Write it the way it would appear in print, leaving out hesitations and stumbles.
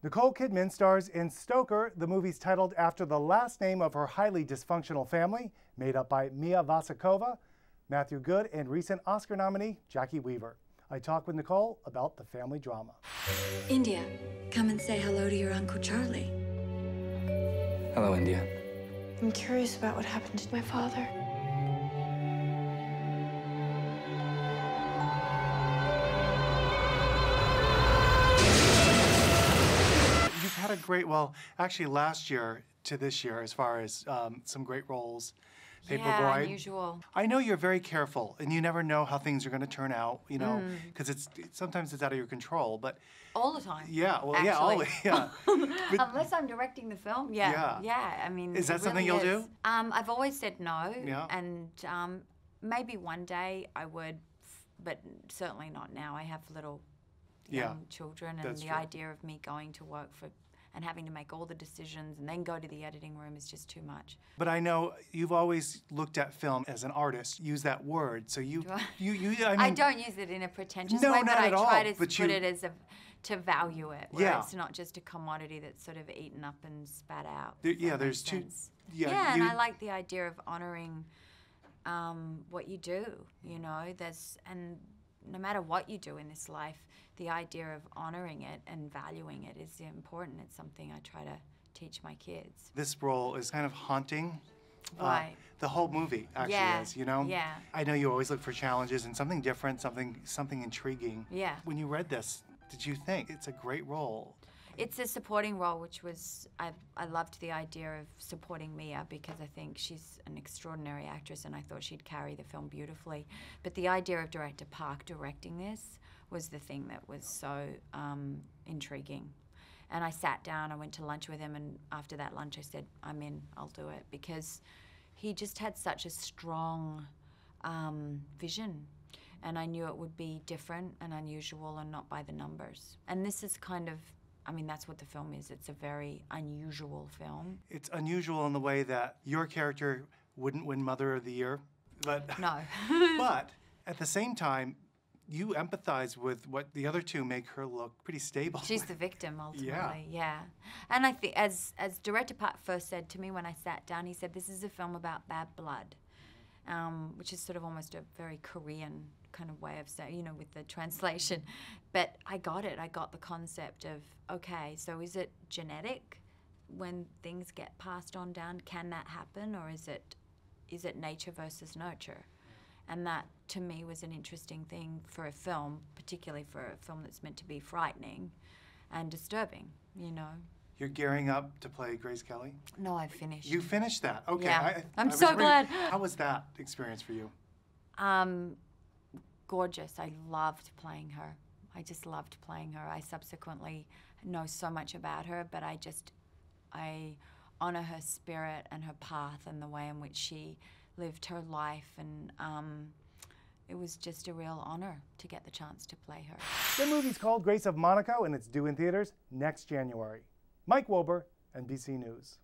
Nicole Kidman stars in Stoker. The movie's titled after the last name of her highly dysfunctional family, made up by Mia Wasikova, Matthew Good, and recent Oscar nominee Jackie Weaver. I talk with Nicole about the family drama. India, come and say hello to your Uncle Charlie. Hello, India. I'm curious about what happened to my father. You've had a great, well, actually last year to this year, as far as some great roles. Yeah, unusual. I know you're very careful, and you never know how things are going to turn out, you know, because sometimes it's out of your control, but... All the time. Yeah, well, actually. yeah, always, yeah. But, unless I'm directing the film, yeah, I mean, is that something you'll do? I've always said no, yeah. And maybe one day I would, but certainly not now. I have little young children, and the idea of me going to work for and having to make all the decisions and then go to the editing room is just too much. But I know you've always looked at film as an artist, use that word, so you I mean, I don't use it in a pretentious way, but I try to put it as to value it, where it's not just a commodity that's sort of eaten up and spat out. There's two. Yeah, and I like the idea of honoring what you do, you know, and no matter what you do in this life, the idea of honoring it and valuing it is important. It's something I try to teach my kids. This role is kind of haunting. Right. The whole movie actually is, you know? Yeah. I know you always look for challenges and something different, something intriguing. Yeah. When you read this, did you think it's a great role? It's a supporting role, which was, I loved the idea of supporting Mia because I think she's an extraordinary actress and I thought she'd carry the film beautifully. But the idea of director Park directing this was the thing that was so intriguing. And I sat down, I went to lunch with him, and after that lunch I said, I'm in, I'll do it. Because he just had such a strong vision. And I knew it would be different and unusual and not by the numbers. And this is kind of, I mean, that's what the film is. It's a very unusual film. It's unusual in the way that your character wouldn't win Mother of the Year, but no. But at the same time, you empathize with what the other two make her look pretty stable. She's the victim, ultimately, yeah. And I think, as director Park first said to me when I sat down, he said, this is a film about bad blood, which is sort of almost a very Korean kind of way of saying, you know, with the translation. But I got it. I got the concept of, okay, so is it genetic when things get passed on down? Can that happen, or is it nature versus nurture? And that, to me, was an interesting thing for a film, particularly for a film that's meant to be frightening and disturbing, you know. You're gearing up to play Grace Kelly? No, I finished. You finished that? Okay. Yeah. I'm so glad. How was that experience for you? Gorgeous. I loved playing her. I just loved playing her. I subsequently know so much about her, but I honor her spirit and her path and the way in which she lived her life, and it was just a real honor to get the chance to play her. The movie's called Grace of Monaco, and it's due in theaters next January. Mike Wilbur, NBC News.